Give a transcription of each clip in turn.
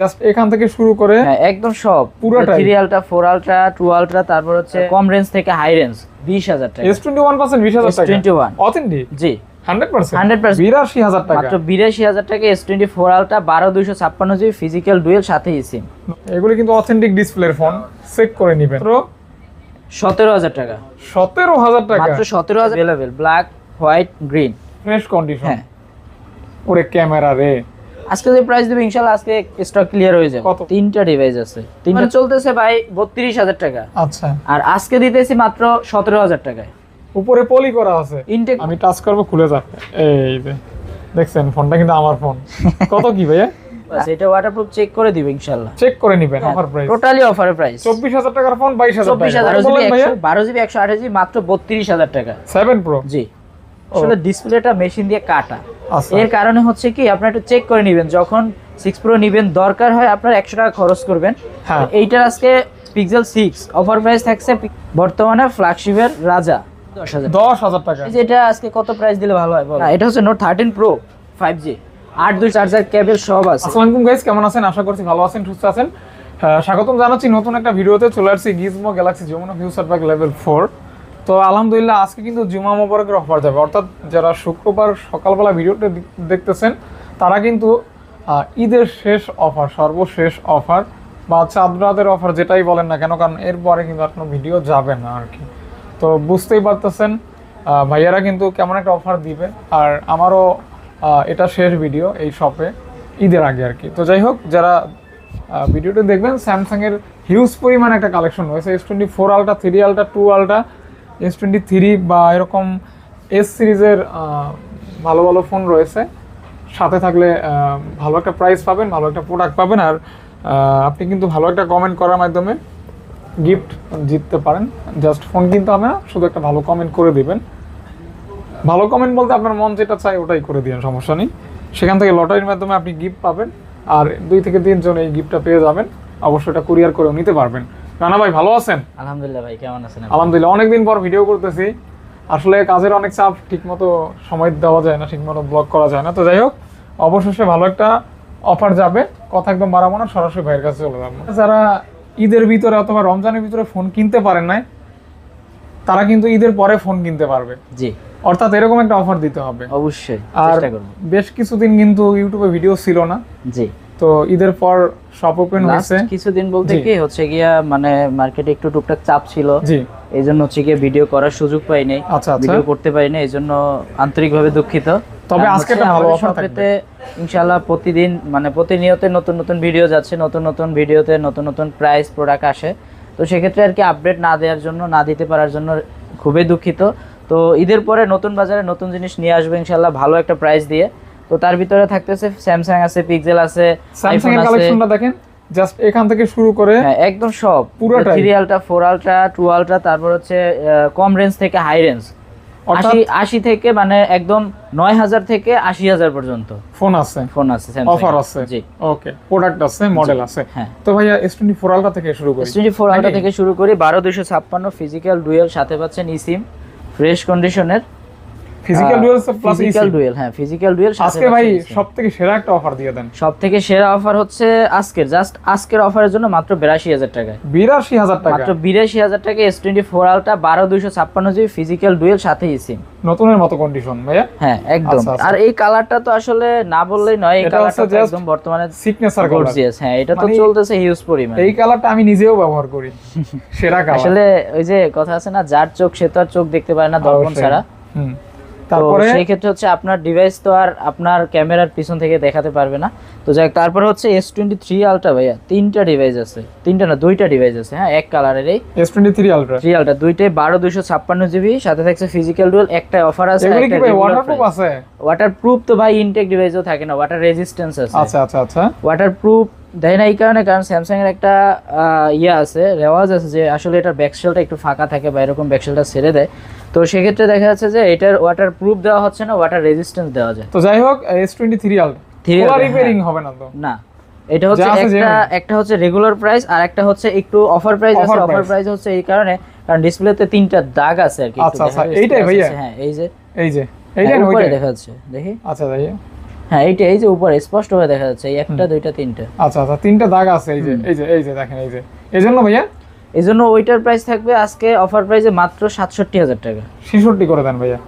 Just এখান থেকে শুরু করে হ্যাঁ একদম সব পুরোটাই 3 আলট্রা 4 আলট্রা 2 আলট্রা তারপর হচ্ছে কম রেঞ্জ থেকে হাই রেঞ্জ 20000 টাকা S21% 20000 টাকা S21 অথেন্টিক জি 100% 100% 82000 টাকা মাত্র 82000 টাকা S24 ultra 12256 GB physical dual সাথে সিম। এগুলো কিন্তু অথেন্টিক ডিসপ্লের ফোন, চেক করে নেবেন। 17000 টাকা 17000 টাকা মাত্র 17000 available black white green fresh condition. হ্যাঁ ওরে ক্যামেরা রে, আজকে যে প্রাইস দেব ইনশাআল্লাহ আজকে স্টক ক্লিয়ার হয়ে যাবে। কত? তিনটা ডিভাইস আছে, তিনটা চলতেছে ভাই 32000 টাকা। আচ্ছা আর আজকে দিতেছি মাত্র 17000 টাকায়। উপরে পলি করা আছে, ইনটেক আমি টাচ করব খুলে যাবে। এই যে দেখছেন ফোনটা কিন্তু আমার ফোন। কত কি ভাইয়া? বাস এটা ওয়াটারপ্রুফ চেক করে দিব ইনশাআল্লাহ। চেক করে নেবেন। অফার প্রাইস টোটালি অফারের প্রাইস 24000 টাকার ফোন 22000 টাকা। 12 জিবি 128 জিবি মাত্র 32000 টাকা। 7 প্রো জি আসলে ডিসপ্লেটা মেশিন দিয়ে কাটা, আচ্ছা এর কারণে হচ্ছে কি আপনারা একটু চেক করে নেবেন। যখন 6 প্রো নেবেন দরকার হয় আপনার 100 টাকা খরচ করবেন। হ্যাঁ এইটার আজকে পিক্সেল 6 অফার প্রাইস থাকছে বর্তমানে ফ্ল্যাগশিপের রাজা 10000 টাকা। এই যে এটা আজকে কত প্রাইস দিলে ভালো হয় বল? এটা হচ্ছে note 13 pro 5G 8 charger cable সব আছে। আসসালামু আলাইকুম গাইস, কেমন আছেন? আশা করছি ভালো আছেন, সুস্থ আছেন। স্বাগতম জানাচ্ছি নতুন একটা ভিডিওতে। চলে আসছি Gizmo Galaxy Jamuna future park level 4। তো আলহামদুলিল্লাহ আজকে কিন্তু জুমা মোবারকের অফার যাবে, অর্থাৎ যারা শুক্রবার সকালবেলা ভিডিওটা দেখতেছেন তারা কিন্তু ঈদের শেষ অফার, সর্বশেষ অফার বা চাঁদ রাতের অফার যেটাই বলেন না কেন, কারণ এরপরে কিন্তু আর কোনো ভিডিও যাবে না আর কি। তো বুঝতেই পারতেছেন ভাইয়ারা কিন্তু কেমন একটা অফার দিবে। আর আমারও এটা শেষ ভিডিও এই শপে ঈদের আগে আর কি। তো যাই হোক, যারা ভিডিওটা দেখবেন, স্যামসাংয়ের হিউজ পরিমাণ একটা কালেকশন রয়েছে। S24 ultra 3 ultra 2 ultra S23 বা এরকম এস সিরিজের ভালো ভালো ফোন রয়েছে। সাথে থাকলে ভালো একটা প্রাইস পাবেন, ভালো একটা প্রোডাক্ট পাবেন। আর আপনি কিন্তু ভালো একটা কমেন্ট করার মাধ্যমে গিফট জিততে পারেন। জাস্ট ফোন কিনতে হবে না, শুধু একটা ভালো কমেন্ট করে দিবেন। ভালো কমেন্ট বলতে আপনার মন যেটা চাই ওটাই করে দিন, সমস্যা নেই। সেখান থেকে লটারির মাধ্যমে আপনি গিফট পাবেন। আর 2 থেকে 3 জন এই গিফটটা পেয়ে যাবেন। অবশ্যই এটা কুরিয়ার করেও নিতে পারবেন। রানা ভাই ভালো আছেন? আলহামদুলিল্লাহ ভাই, কেমন আছেন? আলহামদুলিল্লাহ, অনেকদিন পর ভিডিও করতেছি। আসলে কাজের অনেক চাপ, ঠিকমতো সময় দেওয়া যায় না, ঠিকমতো ব্লগ করা যায় না। তো যাই হোক, অবশেষে ভালো একটা অফার যাবে। কথা একদম বাড়াবো না, সরাসরি ভাইয়ের কাছে চলে যাবো। যারা ঈদের ভিতরে অথবা রমজানের ভিতরে ফোন কিনতে পারেন নাই, তারা কিন্তু ঈদের পরে ফোন কিনতে পারবে। জি অর্থাৎ এরকম একটা অফার দিতে হবে অবশ্যই, আর চেষ্টা করব। বেশ কিছুদিন কিন্তু ইউটিউবে ভিডিও ছিল না। জি তো ঈদের পর শপ ওপেন হয়েছে কিছুদিন বলতে কি হচ্ছে গিয়া মানে মার্কেটে একটু টুকটাক চাপ ছিল, জি। এইজন্য হচ্ছে গিয়া ভিডিও করার সুযোগ পাই নাই, আচ্ছা আচ্ছা, ভিডিও করতে পারি না, এইজন্য আন্তরিকভাবে দুঃখিত। তবে আর আজকে হচ্ছে একটা ভালো আমাদের অফার থাকবে শপেতে ইনশাআল্লাহ প্রতিদিন মানে প্রতিনিয়ত নতুন নতুন ভিডিও যাচ্ছে, নতুন নতুন ভিডিওতে নতুন নতুন প্রাইস প্রোডাক্ট আসে। তো সেক্ষেত্রে আর কি আপডেট না দেওয়ার জন্য, না দিতে পারার জন্য খুবই দুঃখিত। তো ঈদের পরে নতুন বাজারে নতুন জিনিস নিয়ে আসবে ইনশাআল্লাহ, ভালো একটা প্রাইস দিয়ে। তো তার ভিতরে থাকতেছে স্যামসাং আছে, পিক্সেল আছে, স্যামসাং এর আইফোন আছে। কালেকশনটা দেখেন, জাস্ট এখান থেকে শুরু করে হ্যাঁ একদম সব পুরোটাই 3 আলট্রা 4 আলট্রা 2 আলট্রা তারপর হচ্ছে কম রেঞ্জ থেকে হাই রেঞ্জ 80 থেকে মানে একদম 9000 থেকে 80000 পর্যন্ত ফোন আছে, স্যামসাং অফার আছে। জি ওকে, প্রোডাক্ট আছে, মডেল আছে। হ্যাঁ তো ভাইয়া S24 আলট্রা থেকে শুরু করি। S24 আলট্রা থেকে শুরু করি 12256 ফিজিক্যাল ডুয়েল, সাথে পাচ্ছেন eSIM ফ্রেশ কন্ডিশনের। Physical dual plus physical dual, হ্যাঁ ফিজিক্যাল ডুয়েল। আজকে ভাই সবথেকে সেরা একটা অফার দিয়ে দেন। সবথেকে সেরা অফার হচ্ছে আজকের অফারের জন্য মাত্র 82000 টাকায়। 82000 টাকা, মাত্র 82000 টাকা S24 ultra 12256 GB physical dual সাথে eSIM। নতুনের মতো কন্ডিশন ভাইয়া। হ্যাঁ একদম। আচ্ছা, আচ্ছা। আর এই কালারটা তো আসলে না বললেই নয়, এই এটা কালারটা হচ্ছে just একদম বর্তমানে সিগনেচার কালার। গর্জিয়াস। হ্যাঁ এটা তো মানে চলতেছে হিউজ পরিমাণে। এই কালারটা আমি নিজেও ব্যবহার করি, সেরা কালার। আসলে ওই যে কথা আছে না, যার চোখ সে তো আর চোখ দেখতে পারে না দর্পণ ছাড়া। তারপরে সেই ক্ষেত্রে হচ্ছে আপনার ডিভাইস তো আর আপনার ক্যামেরার পিছন থেকে দেখাতে পারবে না। তো যাই, তারপর হচ্ছে S23 আলট্রা ভাইয়া, তিনটা ডিভাইস আছে, তিনটা না দুইটা ডিভাইস আছে। হ্যাঁ এক কালারের এই S23 আলট্রা 3 আলট্রা দুইটাই 12256 জিবি, সাথে থাকছে ফিজিক্যাল ডুয়েল। একটা অফার আছে, এগুলো কি একটা ভাই রেগুলার ওয়াটারপ্রুফ আছে? ওয়াটারপ্রুফ তো ভাই ইনটেক ডিভাইসও থাকে না, ওয়াটার রেজিস্ট্যান্স আছে। আচ্ছা আচ্ছা আচ্ছা, ওয়াটারপ্রুফ দেয় না এই কারণে, কারণ স্যামসাং এর একটা ইয়ে আছে, রেওয়াজ আছে যে আসলে এটার ব্যাকশেলটা একটু ফাঁকা থাকে বা এরকম ব্যাকশেলটা ছেড়ে দেয়। তো সেক্ষেত্রে দেখা যাচ্ছে যে এটার ওয়াটারপ্রুফ দেওয়া হচ্ছে না, ওয়াটার রেজিস্ট্যান্স দেওয়া যায়। তো যাই হোক, S23 আলট্রা পুরো রিপেয়ারিং হবে না তো? না, এটা হচ্ছে একটা হচ্ছে রেগুলার প্রাইস আর একটা হচ্ছে একটু অফার প্রাইস আছে। অফার প্রাইস হচ্ছে এই কারণে কারণ ডিসপ্লেতে তিনটা দাগ আছে আর কি। আচ্ছা আচ্ছা, এইটাই ভাইয়া? হ্যাঁ এই যে এইটা উপরে দেখা যাচ্ছে, দেখি। আচ্ছা ভাইয়া, হ্যাঁ এইটা, এই যে উপরে স্পষ্ট হয়ে দেখা যাচ্ছে, এই একটা দুইটা তিনটা। আচ্ছা আচ্ছা, তিনটা দাগ আছে, এই যে এই যে দেখেন, এই জন্য ভাইয়া এই জন্য ওইটার প্রাইস থাকবে আজকে অফার প্রাইসে মাত্র ৬৭,০০০ টাকা। 66 করে দেন ভাইয়া।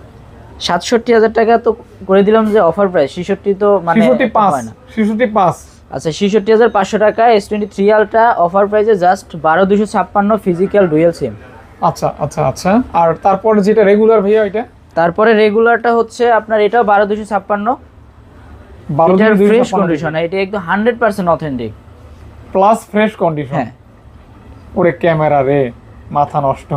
৬৭,০০০ টাকা তো করে দিলাম যে অফার প্রাইস, ৬৬ তো মানে 65 হয় না। 65 আচ্ছা ৬৬,৫০০ টাকা S23 আলট্রা অফার প্রাইসে জাস্ট ১২,২৫৬ ফিজিক্যাল ডুয়াল সিম। আচ্ছা আচ্ছা আচ্ছা, আর তারপর যেটা রেগুলার ভাইয়া ওইটা? তারপরে রেগুলারটা হচ্ছে আপনার এটাও ১২,২৫৬, এটার ফ্রেশ কন্ডিশন, এটা একদম 100% অথেন্টিক প্লাস ফ্রেশ কন্ডিশন। হ্যাঁ ওরে ক্যামেরা রে, মাথা নষ্ট।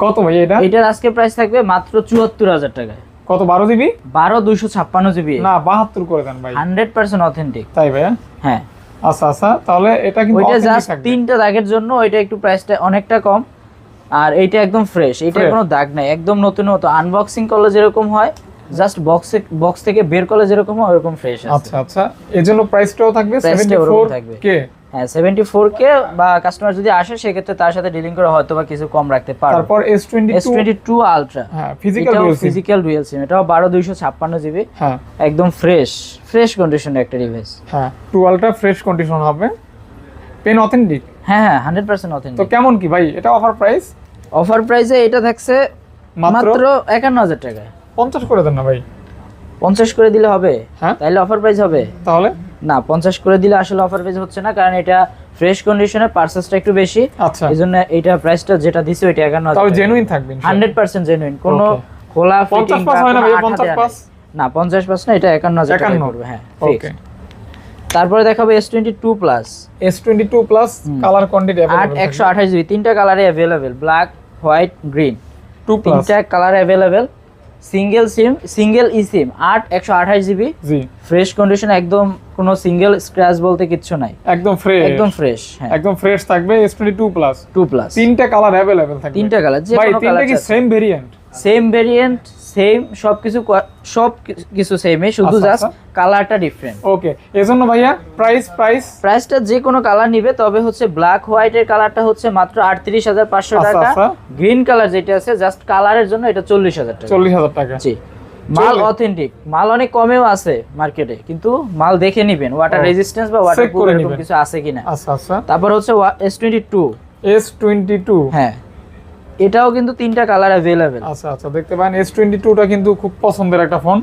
কত ভাই এটা? এটার আজকে প্রাইস থাকবে মাত্র ৭৪,০০০ টাকায়। কত? 12 জিবি? ১২,২৫৬ জিবি না 72 করে দেন ভাই। 100% অথেন্টিক। তাই ভাইয়া? হ্যাঁ আচ্ছা আচ্ছা, তাহলে এটা কিন্তু ওইটা authentic জাস্ট থাকবে। তিনটা দাগের জন্য ওইটা একটু প্রাইসটা অনেকটা কম, আর এইটা একদম ফ্রেশ, এইটা Fresh। কোনো দাগ নাই, একদম নতুন নতুন আনবক্সিং করলে যেরকম হয়, জাস্ট বক্স থেকে বের করলে যেরকম হয় ওরকম ফ্রেশ আছে। আচ্ছা আচ্ছা, এজন্য প্রাইসটাও থাকবে Price টা ওরকম থাকবে। 74K। হ্যাঁ 74K, বা কাস্টমার যদি আসে সেক্ষেত্রে তার সাথে ডিলিং করে হয়তো বা কিছু কম রাখতে পারবে। তারপর S22 আলট্রা, হ্যাঁ ফিজিক্যাল এটাও dual SIM. Physical dual SIM, এটাও ১২,২৫৬ জিবি, হ্যাঁ একদম ফ্রেশ কন্ডিশনের একটা ডিভাইস। হ্যাঁ, 12টা ফ্রেশ কন্ডিশন হবে, পেন অথেন্টিক। হ্যাঁ 100% তো অথেন্টিক। কেমন কি ভাই এটা অফার প্রাইস? অফার প্রাইসে এটা থাকছে মাত্র মাত্র ৫১,০০০ টাকায়। 50 করে দেন না ভাই। 50 করে দিলে হবে? হ্যাঁ তাহলে অফার প্রাইস হবে তাহলে? না, 50 করে দিলে আসলে অফার প্রাইস হচ্ছে না, কারণ এটা ফ্রেশ কন্ডিশনে পার্সেসটা একটু বেশি, আচ্ছা, এইজন্য এইটা প্রাইসটা যেটা দিছে ওইটা ৫১,০০০ তবে জেনুইন থাকবে ইনশাআল্লাহ। 100% জেনুইন, কোনো Okay। খোলা ফিটিং 50 পাস হয় না ভাই? 50 পাস না, 50 পাস না, এটা ৫১,০০০ টাকা 51 পড়বে। হ্যাঁ ওকে। ফিক্স। তারপরে দেখাবো S22 plus, S22 plus colour quantity আর अवेलेबल 128 জিবি, তিনটা কালারে available, black, white, green, 2 plus. তিনটা কালারে available, single SIM, single e SIM, 128 GB, জি ফ্রেশ কন্ডিশন, একদম কোনো সিঙ্গেল স্ক্র্যাচ বলতে কিচ্ছু নাই, একদম ফ্রেশ, একদম ফ্রেশ। হ্যাঁ একদম ফ্রেশ থাকবে S22 প্লাস। 2 প্লাস, তিনটা কালার अवेलेबल থাকবে। তিনটা কালার, যে ভাই কোনো তিনটা কালার কি same variant? Same variant, same সবকিছু, সবকিছু সেমই, শুধু আচ্ছা, জাস্ট আচ্ছা। কালারটা ডিফারেন্ট। ওকে, এজন্য ভাইয়া প্রাইসটা যে কোনো কালার নিবে, তবে হচ্ছে ব্ল্যাক হোয়াইটের কালারটা হচ্ছে মাত্র ৩৮,৫০০ আচ্ছা, টাকা, আচ্ছা। গ্রিন কালার যেটা আছে জাস্ট কালারের জন্য এটা ৪০,০০০ টাকা। 40,000 টাকা। জি, মাল অথেন্টিক, মাল অনেক কমেও আছে মার্কেটে, কিন্তু মাল দেখে নিবেন ওয়াটার রেজিস্ট্যান্স বা ওয়াটার প্রুফ এরকম কিছু আছে কিনা। আচ্ছা আচ্ছা, তারপর হচ্ছে S22। হ্যাঁ এটাও কিন্তু তিনটা কালার अवेलेबल। আচ্ছা আচ্ছা, দেখতে পারেন S22 টা কিন্তু খুব পছন্দের একটা ফোন।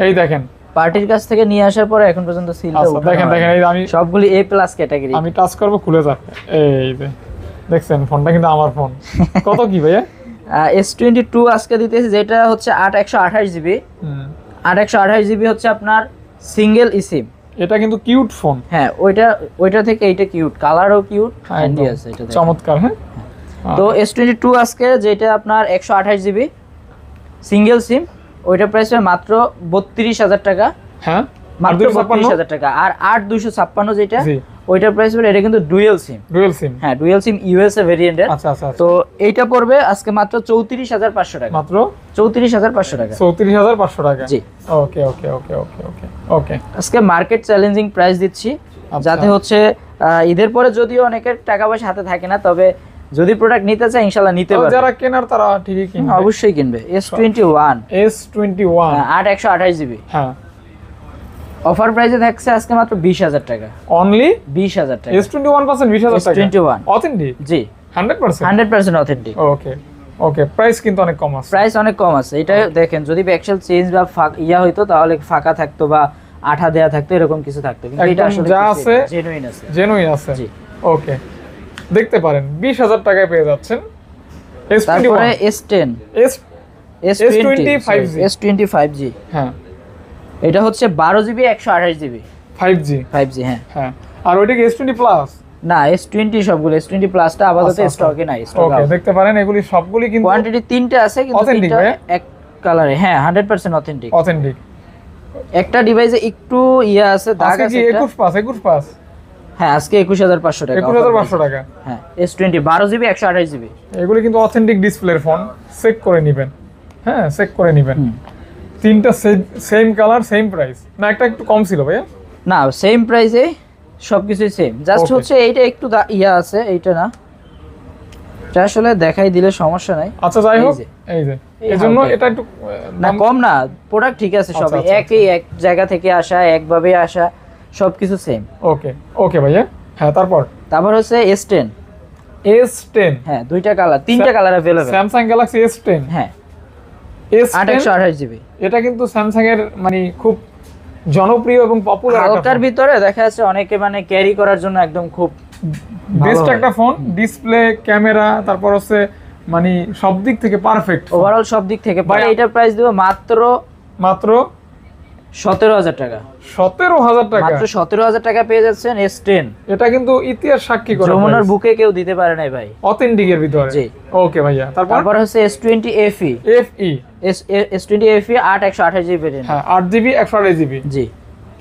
এই দেখেন, পার্টির কাছ থেকে নিয়ে আসার পরে এখন পর্যন্ত সিলটা আচ্ছা উঠানো দেখেন দেখেন, হয়নি। এই আমি সবগুলি A+ ক্যাটাগরি। আমি টাচ করব, খুলে যাবে। এই যে দেখছেন, ফোনটা কিন্তু আমার ফোন। কত কি ভাইয়া? S22 আজকে দিতেছি যেটা হচ্ছে 128 জিবি, 128 জিবি হচ্ছে আপনার সিঙ্গেল ই সিম। এটা কিন্তু কিউট ফোন। হ্যাঁ ওইটা থেকে এইটা কিউট, কালারও কিউট, হ্যান্ডি আছে এটা। চমৎকার। হ্যাঁ তো S22 আজকে যেটা আপনার 128 জিবি সিঙ্গেল সিম, ওইটা প্রাইস মাত্র ৩২,০০০ টাকা। হ্যাঁ মাত্র ৩২,০০০ টাকা। আর ৮,২৫৬ যেটা, জি ওইটার প্রাইস পড়ে, এটা কিন্তু ডুয়াল সিম। Dual SIM. হ্যাঁ ডুয়াল সিম ইউএসএ ভেরিয়েন্টের। আচ্ছা আচ্ছা, তো এইটা পড়বে আজকে মাত্র ৩৪,৫০০ টাকা। মাত্র ৩৪,৫০০ টাকা। 34,500 টাকা। জি ওকে ওকে ওকে ওকে ওকে ওকে। আজকে মার্কেট চ্যালেঞ্জিং প্রাইস দিচ্ছি, যাতে হচ্ছে ঈদের পরে যদিও অনেকের টাকা পয়সা হাতে থাকে না, তবে যদি প্রোডাক্ট নিতে চায় ইনশাআল্লাহ নিতে পারবে। যারা কেনার তারা ঠিকই কিনবে, অবশ্যই কিনবে। S21 128 জিবি হ্যাঁ, অফার প্রাইসে থাকছে আজকে মাত্র 20,000 টাকা। অনলি 20,000 টাকা। S21% 20,000 টাকা। S21 authentic? জি 100%? 100% অথেন্টিক। ওকে ওকে, প্রাইস কিন্তু অনেক কম আছে। প্রাইস অনেক কম আছে। এটা দেখেন, যদি ব্যাকশেল চেঞ্জ বা ইয়া হইতো তাহলে ফাঁকা থাকতো বা আঠা দেয়া থাকতো, এরকম কিছু থাকতো, কিন্তু এটা একদম আসলে যা আছে জেনুইন আছে। জেনুইন আছে। জি ওকে, দেখতে পারেন 20,000 টাকায় পেয়ে যাচ্ছেন তারপরে S21 S25G S25G। হ্যাঁ এটা হচ্ছে 12 জিবি 128 জিবি 5G। 5G হ্যাঁ। হ্যাঁ, আর ওইটা কি S20 প্লাস? না S20 সবগুলো, S20 প্লাসটা আপাতত স্টকে নাই, স্টক ওকে, দেখতে পারেন এগুলি সবগুলি কিন্তু কোয়ান্টিটি তিনটা আছে, কিন্তু Authentic তিনটা ভাই? এক কালারে। হ্যাঁ 100% অথেন্টিক। অথেন্টিক। একটা ডিভাইসে একটু ইয়া আছে, দাগ আজকে আছে কি একটা। 21 পাস? হ্যাঁ আজকে 21,500 টাকা। 21,500 টাকা। হ্যাঁ S20 12 জিবি 128 জিবি। এগুলি কিন্তু অথেন্টিক ডিসপ্লের ফোন, চেক করে নেবেন। হ্যাঁ চেক করে নেবেন। তিনটা সেম কালার, সেম প্রাইস না? একটা একটু কম ছিল ভাইয়া? না সেম প্রাইসে সবকিছুই সেম, জাস্ট হচ্ছে এইটা একটু ইয়া আছে, এইটা না, এটা আসলে দেখাই দিলে সমস্যা নাই। আচ্ছা যাই হোক, এই যে। এই যে এজন্য এটা একটু না কম না, প্রোডাক্ট ঠিক আছে আচ্ছা, সবই আচ্ছা, একই, এক জায়গা থেকে আসা, একভাবে আসা, সবকিছু সেম। ওকে ওকে ভাইয়া। হ্যাঁ তারপর হচ্ছে S10। S10 হ্যাঁ দুইটা কালার, তিনটা colour available. Samsung Galaxy S10। হ্যাঁ S10 8/128GB। এটা কিন্তু স্যামসাং এর মানে খুব জনপ্রিয় এবং পপুলার হালকার ভিতরে দেখা যাচ্ছে অনেকে মানে ক্যারি করার জন্য একদম খুব বেস্ট একটা ফোন। ডিসপ্লে, ক্যামেরা, তারপর হচ্ছে মানে সব দিক থেকে পারফেক্ট, ওভারঅল সব দিক থেকে। ভাই এটার প্রাইস দিব মাত্র মাত্র 17,000 টাকা। 17,000 টাকা, মাত্র 17,000 টাকা পেয়ে যাচ্ছেন S10। এটা কিন্তু ইতিহাস সাক্ষী করে, যমুনার বুকে কেউ দিতে পারে নাই ভাই, অথেন্টিক এর ভিতরে। জি ওকে ভাইয়া। তারপর হচ্ছে S20 FE। FE S20 FE 8/128GB variant. হ্যাঁ 8GB 128GB। জি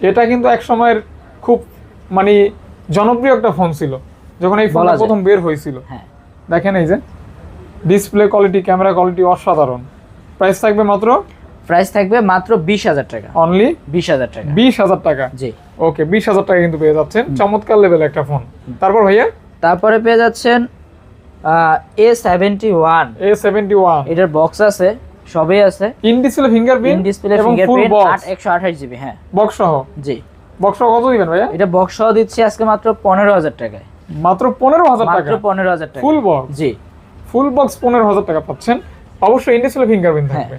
এটা কিন্তু এক সময়ের খুব মানে জনপ্রিয় একটা ফোন ছিল যখন এই ফোনটা প্রথম বের হয়েছিল। হ্যাঁ দেখেন এই যে ডিসপ্লে কোয়ালিটি, ক্যামেরা কোয়ালিটি অসাধারণ। প্রাইস থাকবে মাত্র, প্রাইস থাকবে মাত্র 20,000 টাকা। অনলি 20,000 টাকা। 20,000 টাকা। জি ওকে 20,000 টাকা কিন্তু পেয়ে যাচ্ছেন, চমৎকার লেভেল একটা ফোন। তারপর ভাইয়া তারপরে পেয়ে যাচ্ছেন A71। A71 এটার বক্স আছে, সবই আছে, in display fingerprint, in display এবং ফুল ফিঙ্গারপ্রিন্ট, বক্স 8/128GB। হ্যাঁ বক্স সহ। জি বক্স সহ কত দিবেন ভাইয়া? এটা বক্স সহ দিচ্ছি আজকে মাত্র 15,000 টাকায়। মাত্র 15,000 মাত্র টাকা 15,000 টাকা ফুল বক্স। জি ফুল বক্স 15,000 টাকা পাচ্ছেন। অবশ্যই ইন ডিসপ্লে ফিঙ্গারপ্রিন্ট হ্যাঁ। থাকবে।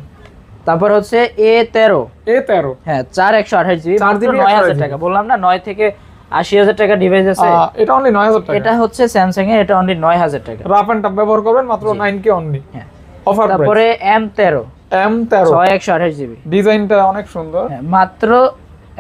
তারপর হচ্ছে A13। A13 হ্যাঁ 4/128GB, 4 মাত্র GB 9,000 টাকা। বললাম না 9 থেকে 80,000 টাকা ডিভাইস আছে। এটা অনলি 9,000 টাকা। এটা হচ্ছে স্যামসাং এর, এটা অনলি 9,000 টাকা। রাফ এন্ড টাফ ব্যবহার করবেন, মাত্র 9K অনলি। হ্যাঁ অফার প্রাইস। তারপরে M13 M13 6/128GB। ডিজাইনটা অনেক সুন্দর। হ্যাঁ মাত্র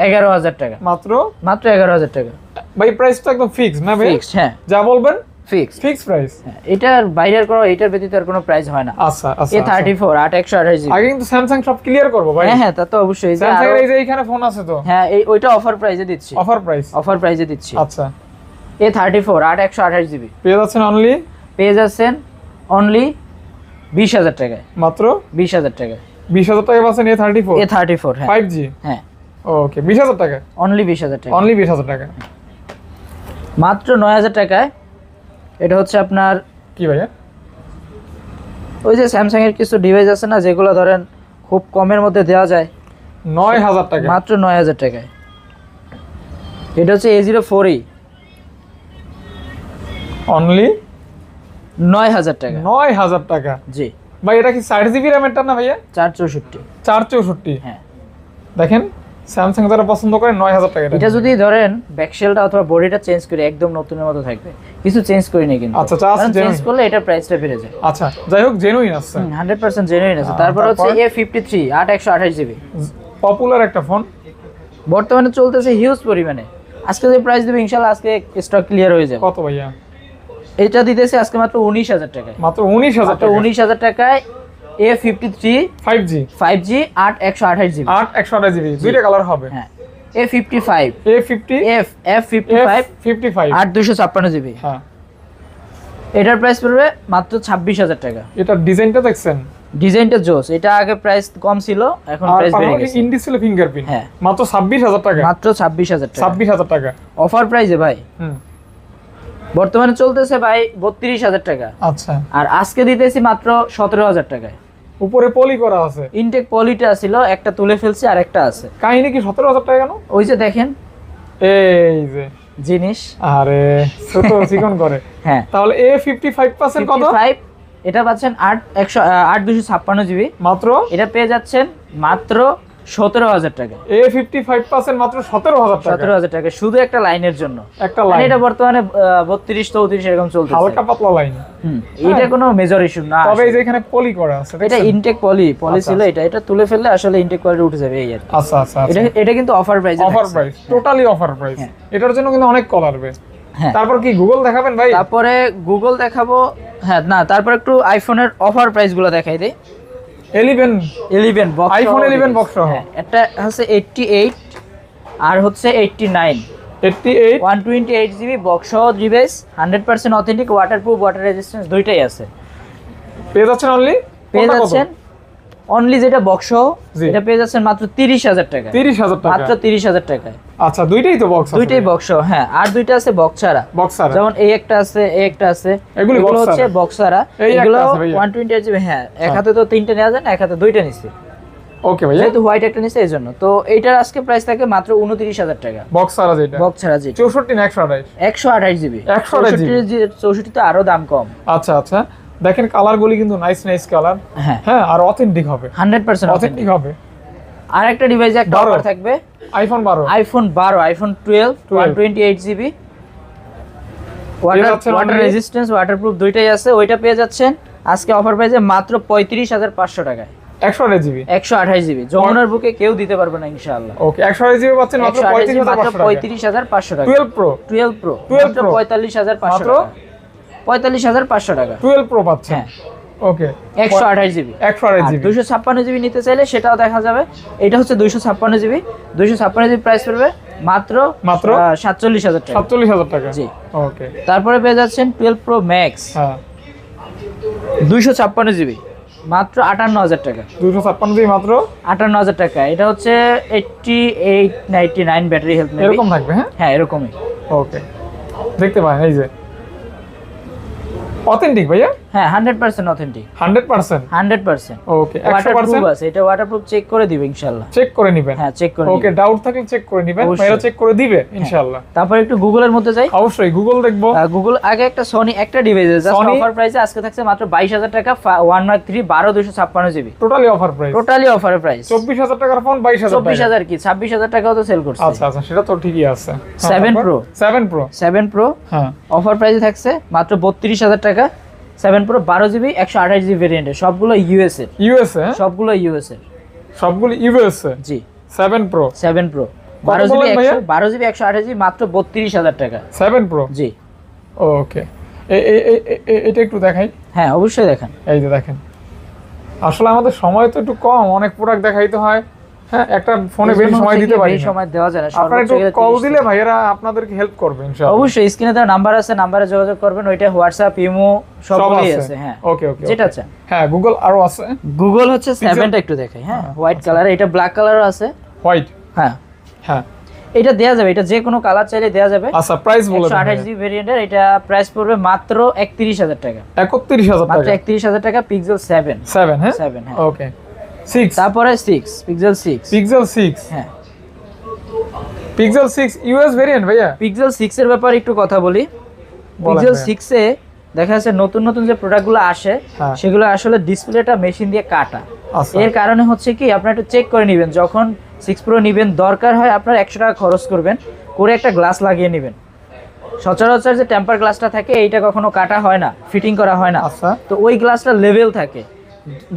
11,000 টাকা। মাত্র 11,000 টাকা ভাই প্রাইসটা একদম ফিক্স না ভাই? ফিক্সড। হ্যাঁ যা বলবেন ফিক্স। Fix price. হ্যাঁ এটার বাইরের কোনো, এটার ব্যতীত আর কোনো প্রাইস হয় না। আচ্ছা আচ্ছা। A34 8/128GB। আগে কিন্তু স্যামসাং সব ক্লিয়ার করব ভাই। হ্যাঁ হ্যাঁ তা তো অবশ্যই। এই যে স্যামসাং এর আরো- এই যে এখানে ফোন আছে তো। হ্যাঁ ওইটা অফার প্রাইসে দিচ্ছি। Offer price. অফার প্রাইসে দিচ্ছি। আচ্ছা A34 8/128GB পেয়ে যাচ্ছেন অনলি, পেয়ে যাচ্ছেন অনলি 20,000 টাকায়। মাত্র 20,000 টাকায় 20,000 টাকা পাচ্ছেন A34 A34। হ্যাঁ 5G। হ্যাঁ ওকে 20,000 টাকা অনলি 20,000 টাকা। অনলি 20,000 টাকা। মাত্র 9,000 টাকায় এটা হচ্ছে আপনার কি ভাইয়া? ওই যে স্যামসাং এর কিছু ডিভাইস আছে না যেগুলো ধরেন খুব কমের মধ্যে দেওয়া যায়, 9,000 টাকা মাত্র 9,000 টাকায়। এটা হচ্ছে A04E অনলি 9,000 টাকা। 9,000 টাকা। জি ভাই এটা কি 4GB র্যামেরটা না ভাইয়া? 464। 464। হ্যাঁ দেখেন স্যামসাং যারা পছন্দ করে 9,000 টাকা। এটা যদি ধরেন ব্যাকশেলটা অথবা বডিটা চেঞ্জ করে একদম নতুনের মতো থাকবে, কিছু চেঞ্জ করিনি কিন্তু। আচ্ছা, just চেঞ্জ genuine। করলে এটা প্রাইসটা বেড়ে যায়। আচ্ছা যাই হোক জেনুইন আছে, 100% জেনুইন আছে। তারপর হচ্ছে A53 8/128GB। পপুলার একটা ফোন। বর্তমানে চলতেছে হিউজ পরিমাণে। আজকে যে প্রাইস দেবে ইনশাআল্লাহ আজকে স্টক ক্লিয়ার হয়ে যাবে। কত ভাইয়া? এটা দিতেছে আজকে মাত্র 19,000 টাকায়। মাত্র 19,000 মাত্র টাকা। 19,000 টাকায় A53 5G 5G 8/128GB। 8/128GB দুইটা কালার হবে। হ্যাঁ A55 A50 F55 F55 8/256GB। হ্যাঁ এটার প্রাইস পড়বে মাত্র 26,000 টাকা। এটা ডিজাইনটা দেখছেন, ডিজাইনটা জোস। এটা আগে প্রাইস কম ছিল, এখন আর প্রাইস বেড়ে পাশাপাশি গেছে। In display fingerprint. হ্যাঁ। মাত্র 26,000 টাকা। মাত্র 26,000 টাকা 26,000 টাকা। অফার প্রাইসে ভাই। হুম বর্তমানে চলতেছে ভাই 32,000 টাকা, আচ্ছা আর আজকে দিতেছি মাত্র 17,000 টাকায়। উপরে পলি করা আছে। ইনটেক পলিটা ছিল, একটা তুলে ফেলছি আর একটা আছে। কাহিনী কি 17,000 টাকা কেন? ওই যে দেখেন এই যে জিনিস। আরে ছোট চিকন করে। হ্যাঁ তাহলে A55% কত? 55 এটা পাচ্ছেন 8/256GB। মাত্র এটা পেয়ে যাচ্ছেন মাত্র 17,000 টাকা। A55% মাত্র 17,000 টাকা। 17,000 টাকা শুধু একটা লাইনের জন্য। একটা মানে লাইন, এটা বর্তমানে 32 34 এরকম চলতেছে। হালকা পাতলা লাইন। এটা কোনো মেজর ইস্যু না। তবে এই যে এখানে পলি করা আছে এটা দেখছেন? ইনটেক পলি আচ্ছা, ছিল। এটা তুলে ফেললে আসলে ইনটেক কোয়ালিটি উঠে যাবে এই আর কি। আচ্ছা আচ্ছা এটা এটা কিন্তু অফার প্রাইসে offer price, totally offer price. হ্যাঁ। এটার জন্য কিন্তু অনেক কল আসবে। হ্যাঁ তারপর কি গুগল দেখাবেন ভাই? তারপরে গুগল দেখাবো। হ্যাঁ না তারপর একটু আইফোনের অফার প্রাইস গুলো দেখাই দেই। 11 বক্স, iPhone 11 box সহ। হ্যাঁ একটা হচ্ছে 88 আর হচ্ছে 89 88 128GB বক্স সহ device, 100% authentic, waterproof, water resistance দুইটাই আছে। পেয়ে যাচ্ছেন অনলি, পেয়ে যাচ্ছেন অনলি যেটা বক্স জি। এটা পেয়ে যাচ্ছেন মাত্র 30,000 টাকা। 30,000 টাকা মাত্র 30,000 টাকায়। আচ্ছা, দুইটাই তো বক্স আছে? দুইটাই বক্স, হ্যাঁ। আর দুইটা আছে বক্স ছাড়া। বক্স ছাড়া, যেমন এই একটা আছে, এই একটা আছে, এগুলো box হচ্ছে ছাড়া? বক্স ছাড়া। এই একটা এগুলো আছে ভাইয়া? 128 জিবি, হ্যাঁ। এক হাতে তো তিনটা নেওয়া যায় না, এক হাতে দুইটা নিছি। ওকে ভাইয়া। যেহেতু হোয়াইট একটা নিছে এই জন্য। তো এইটার আজকে প্রাইস থাকে মাত্র 29,000 টাকা। বক্স ছাড়া যেটা? বক্স ছাড়া যেটা 64 না 128? 128 জিবি। 128 জিবি। 64 তো আরো দাম কম। আচ্ছা আচ্ছা, দেখেন কালারগুলি কিন্তু নাইস নাইস কালার। হ্যাঁ হ্যাঁ, আর অথেন্টিক হবে, 100% অথেন্টিক হবে। আর একটা ডিভাইসে একটা 12 অফার থাকবে। IPhone 12, iPhone 12, iPhone 12 128 GB. Water resistance, waterproof দুইটাই আছে। ওইটা পেয়ে যাচ্ছেন আজকে অফার প্রাইসে মাত্র 35,500 টাকায়। 128 জিবি, 128 জিবি। যমুনার বুকে কেউ দিতে পারবে না ইনশাআল্লাহ। ওকে, 128 জিবি পাচ্ছেন মাত্র 35,500 টাকা। 12 প্রো, 12 প্রো 12 মাত্র Pro 45,500 মাত্র টাকা। 45,500 টাকা। 12 প্রো পাচ্ছেন। হ্যাঁ, ওকে, 128 জিবি। 128 জিবি। 256 জিবি নিতে চাইলে সেটাও দেখা যাবে। এটা হচ্ছে 256 জিবি। 256 জিবি প্রাইস পড়বে মাত্র 47,000 টাকা। 47,000 টাকা। জি। ওকে, তারপরে পেয়ে যাচ্ছেন 12 প্রো ম্যাক্স, হ্যাঁ 256 জিবি, মাত্র 58,000 টাকা। 256 জিবি মাত্র 58,000 টাকা। এটা হচ্ছে 8899 ব্যাটারি হেলথ নেবে। এরকম থাকবে? হ্যাঁ হ্যাঁ, এরকমই। ওকে, দেখতে পারেন এই যে অথেন্টিক ভাইয়া। হ্যাঁ, 100% অথেন্টিক। 100%? 100%। ওকে, ওয়াটারপ্রুফ 100% আছে, এটা ওয়াটারপ্রুফ চেক করে দিবে ইনশাআল্লাহ। চেক করে নেবেন? হ্যাঁ, চেক করে ওকে, নিবে। ডাউট থাকলে চেক করে নেবেন, অবশ্যই। ভাইরা চেক করে দিবে ইনশাআল্লাহ। তারপর একটু গুগলের মধ্যে যাই। অবশ্যই গুগল দেখবো। গুগল আগে একটা সনি একটা ডিভাইস জাস্ট Sony? অফার প্রাইসে আজকে থাকছে মাত্র 22,000 টাকা। 1 mark 3 12 256 GB. Totally offer price? Totally অফারের প্রাইস 24,000 টাকার ফোন 22,000 টাকা। 24,000 কি 26,000 টাকাও তো সেল করছে। আচ্ছা আচ্ছা, সেটা তো ঠিকই আছে। 7 Pro? 7 প্রো, 7 প্রো হ্যাঁ অফার প্রাইসে থাকছে মাত্র 32,000 টাকা। 7 প্রো 12 জিবি 128 জিবি ভেরিয়েন্টের, সবগুলো ইউএস এর। ইউএসএ? সবগুলো ইউএস এর। সবগুলো ইউএসএ? জি। 7 প্রো? 7 প্রো কত 12 জিবি বললেন ভাইয়া? 128 জিবি মাত্র 32,000 টাকা। 7 প্রো? জি। ওকে, এটা একটু দেখাই। হ্যাঁ, অবশ্যই দেখেন। এই যে দেখেন, আসলে আমাদের সময় তো একটু কম, অনেক প্রোডাক্ট দেখাইতে হয়। হ্যাঁ, একটা ফোনে বেশি সময় দিতে পারি এই না। সময় দেওয়া যায় না। আপনারা একটু সর্বোচ্চ কল 30 দিলে ভাইয়েরা আপনাদেরকে হেল্প করবে ইনশাআল্লাহ। অবশ্যই স্ক্রিনে দেওয়া নাম্বার আছে, নাম্বারে যোগাযোগ করবেন। ওইটা হোয়াটসঅ্যাপ, ইমো সবগুলোই আছে। হ্যাঁ, ওকে ওকে, যেটা চান। হ্যাঁ গুগল আরো আছে। গুগল হচ্ছে 7টা একটু দেখাই। হ্যাঁ, হোয়াইট কালার, এটা ব্ল্যাক কালারও আছে। হোয়াইট? হ্যাঁ হ্যাঁ, এটা দেয়া যাবে, এটা যে কোনো কালার চাইলে দেয়া যাবে। আচ্ছা, প্রাইস বলে দেন। 128 জিবি ভেরিয়েন্টের, এটা প্রাইস পড়বে মাত্র 31,000 টাকা। 31,000 মাত্র টাকা? 31,000 টাকা। পিক্সেল 7। 7? হ্যাঁ 7, হ্যাঁ। ওকে। 6? তারপরে 6 পিক্সেল 6। পিক্সেল 6? হ্যাঁ, পিক্সেল 6 ইউএস ভেরিয়েন্ট ভাইয়া? পিক্সেল 6 এর ব্যাপারে একটু কথা বলি। পিক্সেল 6 এ দেখা যাচ্ছে নতুন নতুন যে প্রোডাক্টগুলো আসে হ্যাঁ। সেগুলো আসলে ডিসপ্লেটা মেশিন দিয়ে কাটা। আচ্ছা, এর কারণে হচ্ছে কি আপনারা একটু চেক করে নেবেন, যখন 6 প্রো নেবেন দরকার হয় আপনার 100 টাকা খরচ করবেন, করে একটা গ্লাস লাগিয়ে নেবেন। সচরাচর যে টেম্পার গ্লাসটা থাকে এইটা কখনো কাটা হয় না, ফিটিং করা হয় না। আচ্ছা, তো ওই গ্লাসটা লেভেল থাকে।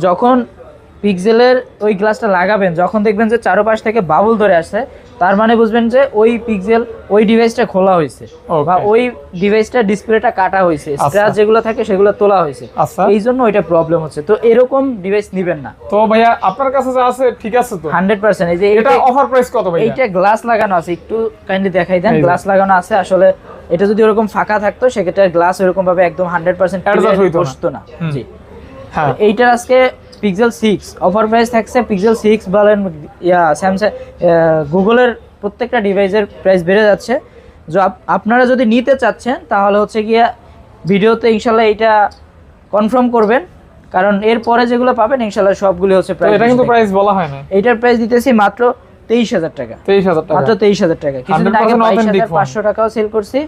যখন পিক্সেলের ওই গ্লাসটা লাগাবেন, যখন দেখবেন যে চারপাশ থেকে বাবুল ধরে আসছে, তার মানে বুঝবেন যে ওই পিক্সেল ওই ডিভাইসটা খোলা হয়েছে Okay. বা ওই ডিভাইসটা ডিসপ্লেটা কাটা হয়েছে, আচ্ছা। স্ক্র্যাচ যেগুলো থাকে সেগুলো তোলা হয়েছে। আচ্ছা। এই জন্য ওইটা প্রবলেম হচ্ছে। তো এরকম ডিভাইস নেবেন না। তো ভাইয়া আপনার কাছে যা আছে ঠিক আছে তো? 100%। এই যে এটা অফার প্রাইস কত ভাইয়া? এইটা গ্লাস লাগানো আছে, একটু কাইন্ডলি দেখাই দেন। এই যে। গ্লাস লাগানো আছে। আসলে এটা যদি ওরকম ফাঁকা থাকতো সেক্ষেত্রে গ্লাস এরকম ভাবে একদম 100% Adjust হইতো না। বসতো না। হুম। জি। হ্যাঁ, এইটার আজকে পিক্সেল 6 অফার প্রাইস থাকছে। পিক্সেল 6 বলেন স্যামসাং, গুগলের প্রত্যেকটা ডিভাইসের প্রাইস বেড়ে যাচ্ছে। আপনারা যদি নিতে চাচ্ছেন তাহলে হচ্ছে গিয়া ভিডিওতে ইনশাল্লাহ এটা কনফার্ম করবেন, কারণ এরপরে যেগুলো পাবেন ইনশাল্লাহ সবগুলো হচ্ছে তো প্রাইস। এটা কিন্তু প্রাইস বলা হয় না। এইটার প্রাইস দিতেছি মাত্র 23,000 টাকা। 23,000 টাকা? মাত্র 23,000 টাকা। কিছুদিন আগে 22,500 টাকাও সেল করছি,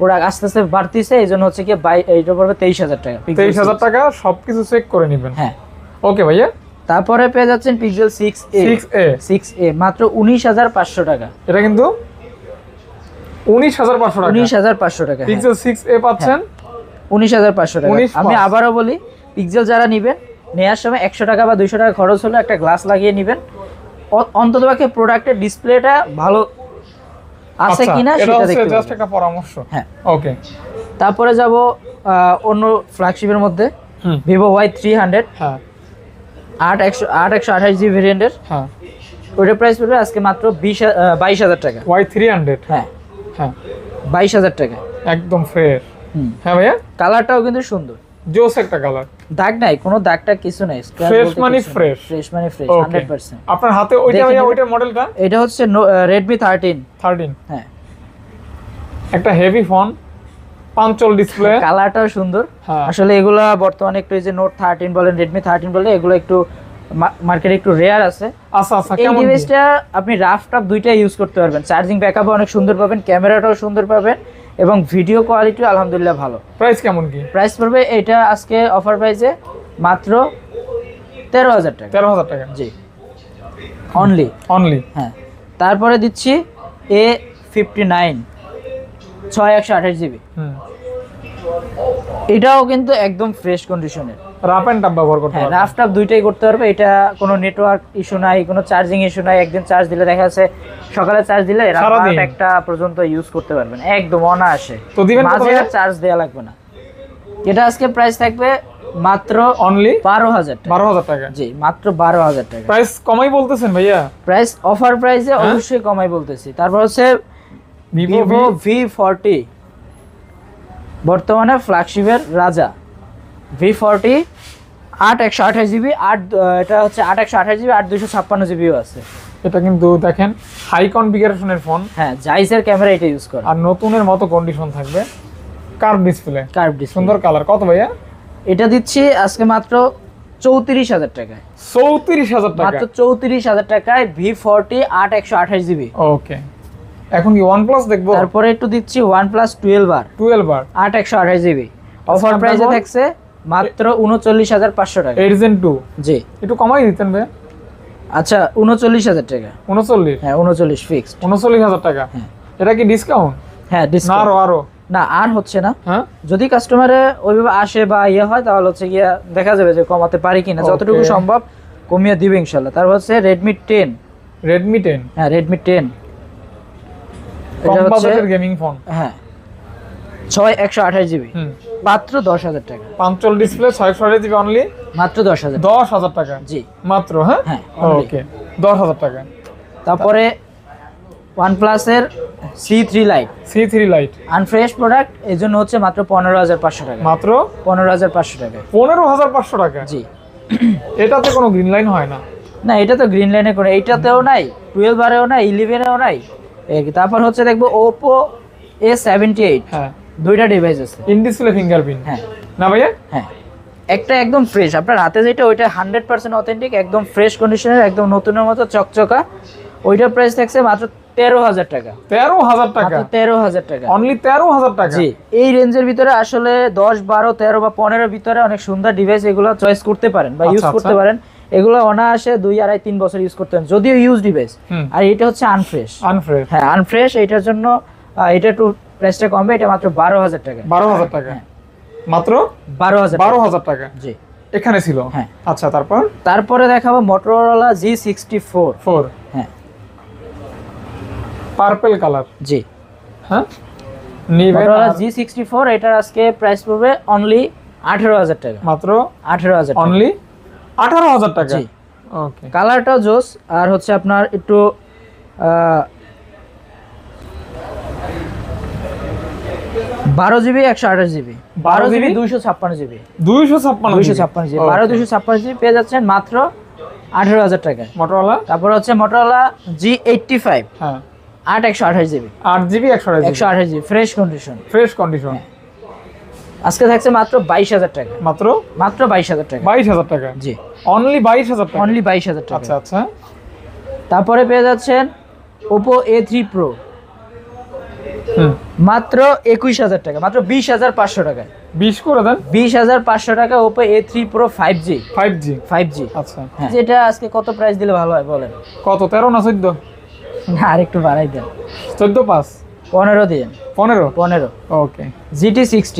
ওরা আস্তে আস্তে বাড়তিছে, এই জন্য হচ্ছে কি এইটা পড়বে 23,000 টাকা। 23,000 টাকা, সবকিছু চেক করে নেবেন। হ্যাঁ, ওকে ভাইয়া। তারপরে পেয়ে যাচ্ছেন পিক্সেল 6a। 6a মাত্র 19,500 টাকা। এটা কিন্তু 19,500 টাকা? 19,500 টাকা। পিক্সেল 6a পাচ্ছেন 19,500 টাকা। 19,500 আমি আবারও বলি, পিক্সেল যারা নেবেন নেওয়ার সময় 100 টাকা বা 200 টাকা খরচ হলে একটা গ্লাস লাগিয়ে নেবেন। অন্ততপক্ষে প্রোডাক্টের ডিসপ্লেটা ভালো আছে কিনা এটা সেটা হচ্ছে দেখতে জাস্ট হবে। একটা পরামর্শ। হ্যাঁ, ওকে। তারপরে যাব অন্য ফ্ল্যাগশিপের মধ্যে, হুম। Vivo Y300। হ্যাঁ 128 জিবি ভেরিয়েন্টের, হ্যাঁ। ওইটার প্রাইস পড়বে আজকে মাত্র 22,000 টাকা। Y300? হ্যাঁ, হ্যাঁ 22,000 টাকা। একদম ফ্রেশ। হুম। হ্যাঁ ভাইয়া। কালারটাও কিন্তু সুন্দর। জোস একটা কালার, দাগ নাই, কোনো দাগটা কিছু নাই, ফ্রেশ মানে ফ্রেশ, ফ্রেশ মানে ফ্রেশ 100%। আপনার হাতে ওইটা ভাইয়া, ওইটার মডেলটা এটা হচ্ছে Redmi 13। হ্যাঁ, একটা হেভি ফোন, পাঞ্চল ডিসপ্লে, কালারটাও সুন্দর। আসলে এগুলা বর্তমানে একটু, এই যে নোট 13 বলেন, Redmi 13 বলেন, এগুলো একটু মার্কেটে একটু রেয়ার আছে। আচ্ছা আচ্ছা, এই কেমন ডিভাইসটা আপনি রাফ টাফ দুইটাই ইউজ করতে পারবেন, চার্জিং ব্যাকআপও অনেক সুন্দর পাবেন, ক্যামেরাটাও সুন্দর পাবেন, এবং ভিডিও কোয়ালিটিও আলহামদুলিল্লাহ ভালো। প্রাইস কেমন কি? প্রাইস পড়বে এটা আজকে অফার প্রাইসে মাত্র 13,000 টাকা। 13,000 টাকা, জি, অনলি। হ্যাঁ, তারপরে দিচ্ছি A59 6128 জিবি। এটাও কিন্তু একদম ফ্রেশ কন্ডিশনের, রাফ এন্ড টাফ ব্যবহার করতে হ্যাঁ, পারবেন। রাফ টাফ দুইটাই করতে পারবে। এটা কোনো নেটওয়ার্ক ইস্যু নাই, কোনো চার্জিং ইস্যু নাই। একদিন চার্জ দিলে দেখা যাচ্ছে সকালে চার্জ দিলে রাত সারাদিন 1টা পর্যন্ত ইউজ করতে পারবেন একদম অনায়াসে, তো দিবেন কত মাঝে ভাইয়া? আর চার্জ দেওয়া লাগবে না। এটা আজকে প্রাইস থাকবে মাত্র অনলি 12,000 টাকা। 12,000 টাকা। জি, মাত্র 12,000 টাকা। প্রাইস কমাই বলতেছেন ভাইয়া? প্রাইস অফার প্রাইসে অবশ্যই কমাই বলতেছি। তারপর হচ্ছে Vivo V40, বর্তমানে ফ্ল্যাগশিপের রাজা। V40 8 জিবি, এটা হচ্ছে 8 128 জিবি, 8 256 জিবিও আছে। এটা কিন্তু দেখেন হাই কনফিগারেশনের ফোন, হ্যাঁ, জাইসের ক্যামেরা এটা ইউজ করে, আর নতুনের মতো কন্ডিশন থাকবে, কার্ভ ডিসপ্লে, কার্ভ ডিসপ্লে, সুন্দর কালার। কত ভাইয়া? এটা দিচ্ছি আজকে মাত্র 34,000 টাকায়। 34,000 টাকা, মাত্র 34,000 টাকায় V40 8 128 জিবি। ওকে। এখন কি OnePlus দেখবো? তারপরে একটু দিচ্ছি OnePlus 12R 8 128 জিবি। অফার প্রাইসে থাকছে মাত্র 39,500 টাকা। 8 Gen 2, জি, একটু কমাই দিতেন ভাই। আচ্ছা 39,000 টাকা। 39, হ্যাঁ 39 ফিক্সড। 39,000 টাকা। হ্যাঁ। এটা কি ডিসকাউন্ট? হ্যাঁ, না ডিসকাউন্ট আরো? না, আর হচ্ছে না। হ্যাঁ, যদি কাস্টমারে ওইভাবে আসে বা ইয়ে হয়, তাহলে হচ্ছে গিয়া দেখা যাবে যে কমাতে পারি কিনা, যতটুকু Okay. সম্ভব কমিয়ে দিবে ইনশাআল্লাহ। তারপর হচ্ছে Redmi 10। Redmi 10, হ্যাঁ, Redmi 10 কম এটা হচ্ছে, বাজেটের গেমিং ফোন। হ্যাঁ 6 128 জিবি, মাত্র 10,000 টাকা। পাঞ্চল ডিসপ্লে, 628 জিবি, অনলি মাত্র 10,000। 10,000 টাকা জি, মাত্র। হ্যাঁ, হ্যাঁ, only। ওকে, 10,000 টাকা। তারপরে OnePlus এর C3 Lite, C3 Lite, আনফ্রেশ product, এই জন্য হচ্ছে মাত্র 15,500 টাকা। মাত্র 15,500 টাকা। 15,500 টাকা। জি, এটাতে কোনো গ্রিন লাইন হয় না? না, এটা তো গ্রিন লাইনে করে, এইটাতেও নাই, 12 নাই, 11 নাই। তারপর হচ্ছে দেখবো Oppo A78, হ্যাঁ, দুইটা ডিভাইস আছে। ইন ডিসপ্লে ফিঙ্গারপ্রিন্ট, হ্যাঁ না ভাইয়া? হ্যাঁ, একটা একদম ফ্রেশ, আপনার হাতে যেটা ওইটা 100% অথেন্টিক, একদম ফ্রেশ কন্ডিশনের, একদম নতুনের মতো চকচকা। ওইটার প্রাইস থাকছে মাত্র 13,000 টাকা। 13,000 টাকা, মাত্র 13,000 টাকা। অনলি 13,000 টাকা। জি, এই রেঞ্জের ভিতরে আসলে 10 12 13 বা 15 এর ভিতরে অনেক সুন্দর ডিভাইস, এগুলো চয়েস করতে পারেন বা ইউজ আচ্ছা, করতে পারেন। এগুলো অনায়াসে 2 2.5 3 বছর ইউজ করতে পারেন, যদিও ইউজ ডিভাইস। আর এটা হচ্ছে আনফ্রেশ। আনফ্রেশ, হ্যাঁ, আনফ্রেশ, এটার জন্য এটা একটু প্রাইসটা কমবে, এটা মাত্র 12,000 টাকা। 12,000 টাকা, মাত্র 12,000 12,000 টাকা। জি, এখানে ছিল। হ্যাঁ। আচ্ছা, তারপর তারপরে দেখাবো Motorola G64। 4, হ্যাঁ, পার্পল কালার। জি, হ্যাঁ, নিবেন Motorola G64, এটার আজকে প্রাইস পড়বে অনলি 18,000 টাকা। মাত্র 18,000 টাকা। অনলি 18,000 টাকা। জি, ওকে। কালারটাও জোস, আর হচ্ছে আপনার একটু 12 GB 128 GB, 12 GB 256 GB, 256 GB, 12 256 GB পেয়ে যাচ্ছেন মাত্র 18,000 টাকায়। মোটরোলা। তারপর হচ্ছে Motorola G85, হ্যাঁ, 8 128 GB, 8 GB 128 GB, fresh condition. Fresh condition. আজকে থাকছে মাত্র 22,000 টাকা। মাত্র 22,000 টাকা। 22,000 টাকা। জি, অনলি 22,000 টাকা। অনলি 22,000 টাকা। আচ্ছা আচ্ছা। তারপরে পেয়ে যাচ্ছেন Oppo A3 Pro, মাত্র 21,000 টাকা, মাত্র 20,500 টাকায়। 20 করে দেন। 20,500 টাকা Oppo A3 Pro 5G। 5G। আচ্ছা, যেটা আজকে কত প্রাইস দিলে ভালো হয় বলেন? কত, 13 না 14? না, আরেকটু বাড়াই দেন, 14 পাস, 15 দিন। 15। ওকে। GT60,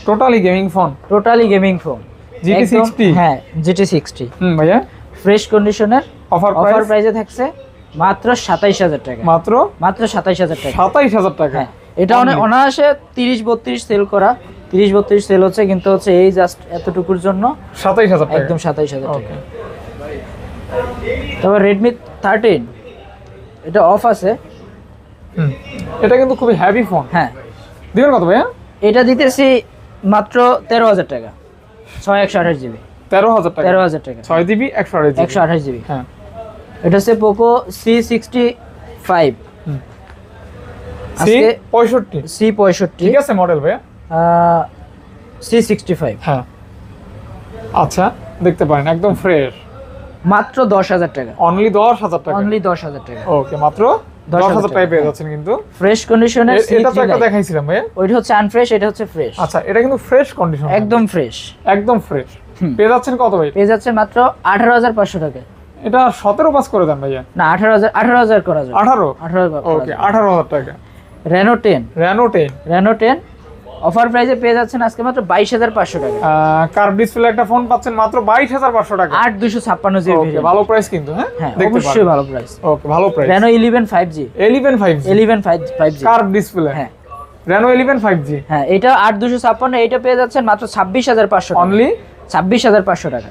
totally gaming phone. Totally gaming phone. GT60, হ্যাঁ GT60 ভাইয়া। ফ্রেশ কন্ডিশনের, অফার অফার প্রাইসে থাকছে মাত্র 27,000 টাকা। মাত্র 27,000 টাকা। 27,000 টাকা। হ্যাঁ, এটা অনায়াসে 30-32 সেল করা, 30-32 সেল হচ্ছে, কিন্তু হচ্ছে এই জাস্ট এতটুকুর জন্য 27,000 টাকা। একদম 27,000 টাকা। ওকে। তারপর Redmi 13, এটা অফ আছে। এটা কিন্তু খুবই হেভি ফোন। হ্যাঁ, দিবেন কত ভাইয়া? এটা দিতেছি মাত্র 13,000 টাকা। 6 128 জিবি 13,000 টাকা 13,000 টাকা 6 জিবি 128 জিবি 128 জিবি। হ্যাঁ এটা হচ্ছে পোকো C65 আজকে C65 ঠিক আছে মডেল ভাইয়া C65 হ্যাঁ আচ্ছা দেখতে পারেন একদম ফ্রেশ মাত্র 10,000 টাকা অনলি 10,000 টাকা অনলি 10,000 টাকা ওকে মাত্র 10,000 টাকায় পেয়ে যাচ্ছেন কিন্তু ফ্রেশ কন্ডিশনের এটা তো একটা দেখাইছিলাম ভাইয়া ওইটা হচ্ছে আনফ্রেশ, এটা হচ্ছে ফ্রেশ। আচ্ছা এটা কিন্তু ফ্রেশ কন্ডিশন একদম ফ্রেশ একদম ফ্রেশ পেয়ে যাচ্ছেন কত ভাই? পেয়ে যাচ্ছে মাত্র 18,500 টাকা। এটা 17 পাস করে দেন ভাইয়া না 18,000 করা যাবে 18 ওকে 18,000 টাকা রেনো 10 রেনো 10 অফার প্রাইসে পেয়ে যাচ্ছেন আজকে মাত্র 22,500 টাকা। কার্ভ ডিসপ্লে একটা ফোন পাচ্ছেন মাত্র 22,500 টাকা 8,256 জিবি ওকে ভালো প্রাইস কিন্তু হ্যাঁ দেখতে অবশ্যই ভালো প্রাইস। ওকে ভালো price Reno 11 5G 11 5G curve display হ্যাঁ রেনো 11 5G হ্যাঁ এটা 8,256, এটা পেয়ে যাচ্ছেন মাত্র 26,500 টাকা অনলি 26,500 টাকা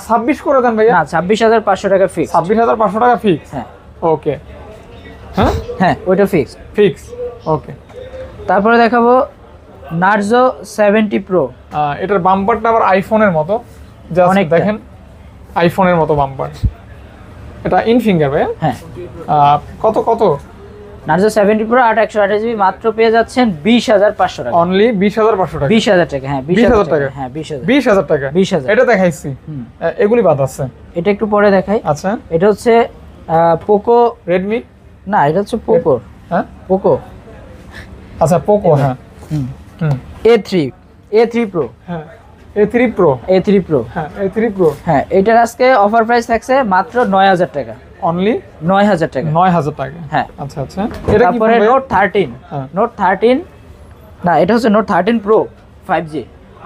26 করে দেন ভাইয়া না 26,500 টাকা ফিক্স 26,500 টাকা ফিক্স হ্যাঁ ওকে হ্যাঁ হ্যাঁ ওইটা ফিক্স ফিক্স ওকে তারপরে দেখাবো নার্জো 70 প্রো এটার বাম্পারটা আবার আইফোনের মতো জাস্ট অনেকটা। দেখেন আইফোনের মতো বাম্পার এটা ইন ফিঙ্গার ভাইয়া হ্যাঁ কত কত নার্জো 70 প্রো 8/128 জিবি মাত্র পেয়ে যাচ্ছেন 20,500 টাকা অনলি 20,500 টাকা 20,000 টাকা হ্যাঁ 20,000 টাকা হ্যাঁ 20,000 20,000 টাকা 20,000 এটা দেখাইছি এগুলি বাদ আছে এটা একটু পরে দেখাই। আচ্ছা এটা হচ্ছে পোকো রেডমি না এটা হচ্ছে পোকো হ্যাঁ পোকো আচ্ছা পোকো হ্যাঁ হুম হুম A3 প্রো হ্যাঁ A3 প্রো A3 প্রো হ্যাঁ A3 প্রো হ্যাঁ এটার আজকে অফার প্রাইস থাকছে মাত্র 9,000 টাকা অনলি 9,000 টাকা 9,000 টাকা হ্যাঁ আচ্ছা আচ্ছা এটা কি তারপরে নোট 13 হ্যাঁ। নোট 13 না এটা হচ্ছে note 13 pro 5G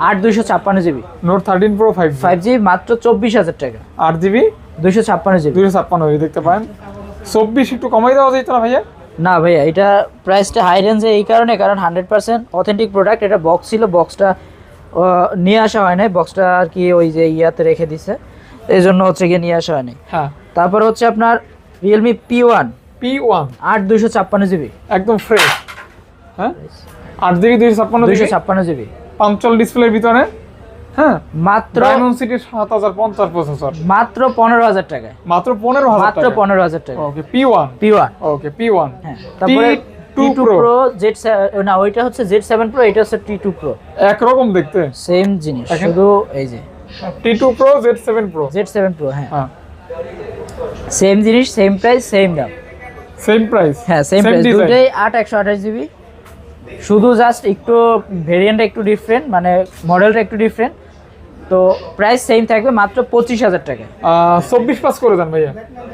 8,256 GB note 13 pro 5G মাত্র 24,000 টাকা 8GB 256 জিবি 256 দেখতে পারেন 24 একটু কমাই দেওয়া যেত না ভাইয়া না ভাইয়া এটা প্রাইসটা হাই রেঞ্জে এই কারণে কারণ 100% অথেন্টিক প্রোডাক্ট। এটা বক্স ছিল, বক্সটা নিয়ে আসা হয় নাই, বক্সটা আর কি ওই যে ইয়াতে রেখে দিছে, এই জন্য হচ্ছে গিয়ে নিয়ে আসা হয়নি। হ্যাঁ তারপর হচ্ছে আপনার রিয়েলমি P1 8,256 জিবি একদম ফ্রেশ হ্যাঁ 8GB 256 জিবি পাঞ্চল ডিসপ্লের ভিতরে হ্যাঁ মাত্র ডায়মন্ড সিটি 7050 প্রসেসর মাত্র 15,000 টাকায় মাত্র 15,000 মাত্র 15,000 টাকা ওকে P1 ওকে P1 হ্যাঁ তারপরে T2 T2 Pro Z7 না ওইটা হচ্ছে Z7 Pro, এটা হচ্ছে T2 Pro এক রকম দেখতে সেম জিনিস শুধু এই যে T2 Pro Z7 Pro হ্যাঁ সেম জিনিস সেম প্রাইস সেম দাম সেম প্রাইস হ্যাঁ সেম প্রাইস দুটোই 8/128 জিবি শুধু জাস্ট একটু ভেরিয়েন্টটা একটু ডিফারেন্ট মানে মডেলটা একটু ডিফারেন্ট তো প্রাইস সেম থাকবে মাত্র 25,000 টাকা 24 পাস করে দেন ভাইয়া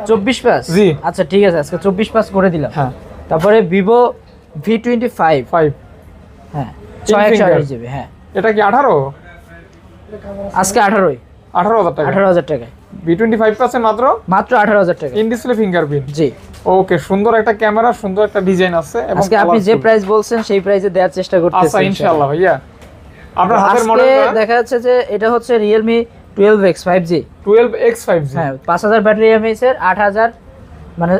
24 পাস জি আচ্ছা ঠিক আছে আজকে 24 পাস করে দিলাম হ্যাঁ তারপরে Vivo V25 হ্যাঁ 6/128 জিবি হ্যাঁ এটা কি 18 আজকে 18,000 টাকা 18,000 টাকায় V25 পাচ্ছেন মাত্র 18,000 টাকা ইন ডিসপ্লে ফিঙ্গারপ্রিন্ট জি ওকে সুন্দর একটা ক্যামেরা সুন্দর একটা ডিজাইন আছে এবং আজকে আপনি যে প্রাইস বলছেন সেই প্রাইসে দেওয়ার চেষ্টা করতেছি আচ্ছা ইনশাআল্লাহ ভাইয়া আপনার হাতের মডেল দেখা যাচ্ছে যে এটা হচ্ছে Realme 12X 5G 12X 5G হ্যাঁ 5,000 ব্যাটারি এমএএইচ এর 8,000 মানে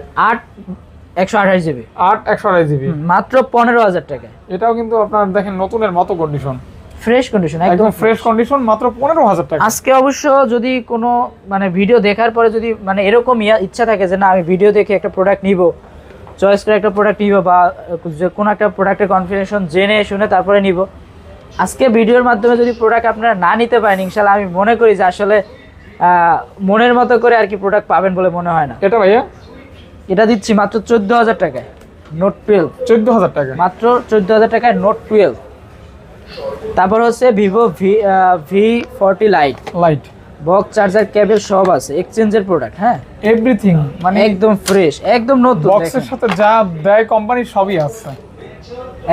128 জিবি 128 জিবি মাত্র 15,000 টাকা এটাও কিন্তু আপনার দেখেন নতুনের মতো কন্ডিশন ফ্রেশ কন্ডিশন একদম ফ্রেশ কন্ডিশন মাত্র 15,000 টাকা আজকে অবশ্য যদি কোনো মানে ভিডিও দেখার পরে যদি মানে এরকম ইচ্ছা থাকে যে না আমি ভিডিও দেখে একটা প্রোডাক্ট নিব চয়েস করে একটা প্রোডাক্ট নিব বা যে কোনো একটা প্রোডাক্টের কনফিগারেশন জেনে শুনে তারপরে নিব আজকে ভিডিওর মাধ্যমে যদি প্রোডাক্ট আপনারা না নিতে পারেন ইনশাআল্লাহ আমি মনে করি যে আসলে মনের মতো করে আর কি প্রোডাক্ট পাবেন বলে মনে হয় না। এটা ভাইয়া এটা দিচ্ছি মাত্র 14,000 টাকায় নোট 12 14,000 টাকা মাত্র 14,000 টাকায় নোট 12 তারপর হচ্ছে Vivo V40 light box charger cable সব আছে এক্সচেঞ্জের প্রোডাক্ট হ্যাঁ এভরিথিং মানে একদম ফ্রেশ একদম নতুন বক্সের সাথে যা দেয় কোম্পানি সবই আছে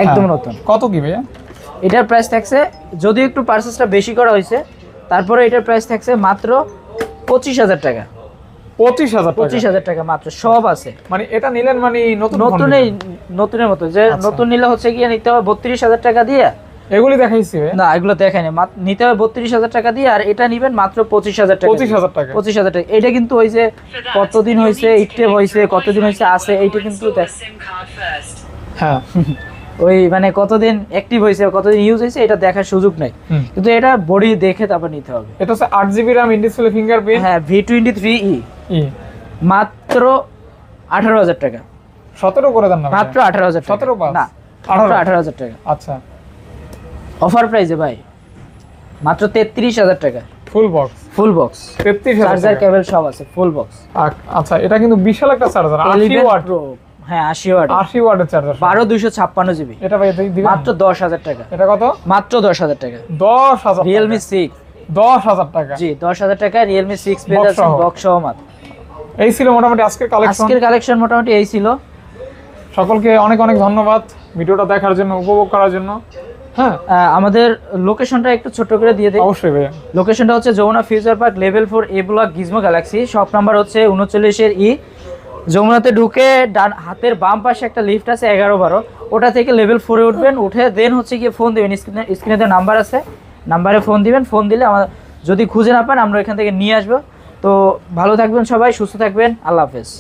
একদম নতুন কত কি ভাইয়া এটার প্রাইস থাকছে যদি একটু পারচেসটা বেশি করা হয়েছে তারপরে এটার প্রাইস থাকছে মাত্র 25,000 টাকা 25,000 টাকা মাত্র সব আছে মানে এটা নিলেন মানে নতুনের মতো যে নতুন নিলে হচ্ছে গিয়ে নিতে হবে 32,000 টাকা দিয়ে এগুলি দেখাইছি না এগুলো দেখায়নি নিতে হবে 32,000 টাকা দিয়ে আর এটা নেবেন মাত্র 25,000 টাকা 25,000 টাকা এটা কিন্তু ওই যে কতদিন হয়েছে ইটে হয়েছে কতদিন হয়েছে আছে এইটা কিন্তু হ্যাঁ ওই মানে কতদিন অ্যাক্টিভ হয়েছে কতদিন ইউজ হয়েছে এটা দেখার সুযোগ নাই, হুম। কিন্তু এটা বডি দেখে তারপর নিতে হবে। এটা হচ্ছে 8GB RAM in display fingerprint. হ্যাঁ V23e মাত্র 18,000 টাকা। 17 করে দেন না ভাই? মাত্র 18,000 টাকা। 17 পাস? না, মাত্র 18,000 টাকা আচ্ছা, অফার প্রাইসে ভাই, মাত্র 33,000 টাকা full box. Full box, 33,000 charger cable সব আছে, ফুল বক্স। আচ্ছা, এটা কিন্তু বিশাল একটা চার্জার, 80 ওয়াট। হ্যাঁ 80 ওয়াট, 80 ওয়াটের চার্জার, 12,256 জিবি। এটা ভাই দিবেন মাত্র 10,000 টাকা। এটা কত? মাত্র 10,000 টাকা। 10,000 Realme 6, 10,000 টাকা। জি 10,000 টাকা Realme 6 পেয়ে Box যাচ্ছেন সহ। বক্স সহ মাত্র। এই ছিল মোটামুটি আজকের কালেকশন। আজকের কালেকশন মোটামুটি এই ছিল। সকলকে অনেক অনেক ধন্যবাদ ভিডিওটা দেখার জন্য, উপভোগ করার জন্য। হ্যাঁ আমাদের লোকেশনটা একটু ছোট করে দিয়ে দিই। অবশ্যই ভাইয়া। লোকেশনটা হচ্ছে যমুনা future park level 4 A block Gizmo Galaxy, shop number হচ্ছে 39 যমুনাতে ঢুকে ডান হাতের বাম পাশে একটা লিফট আছে 11-12, ওটা থেকে লেভেল 4-এ উঠবেন, উঠে দেন হচ্ছে গিয়ে ফোন দিবেন, স্ক্রিনে নাম্বার আছে, নাম্বারে ফোন দিবেন, ফোন দিলে আমার যদি খুঁজে না পান আমরা এখান থেকে নিয়ে আসবো। তো ভালো থাকবেন সবাই, সুস্থ থাকবেন, আল্লাহ হাফেজ।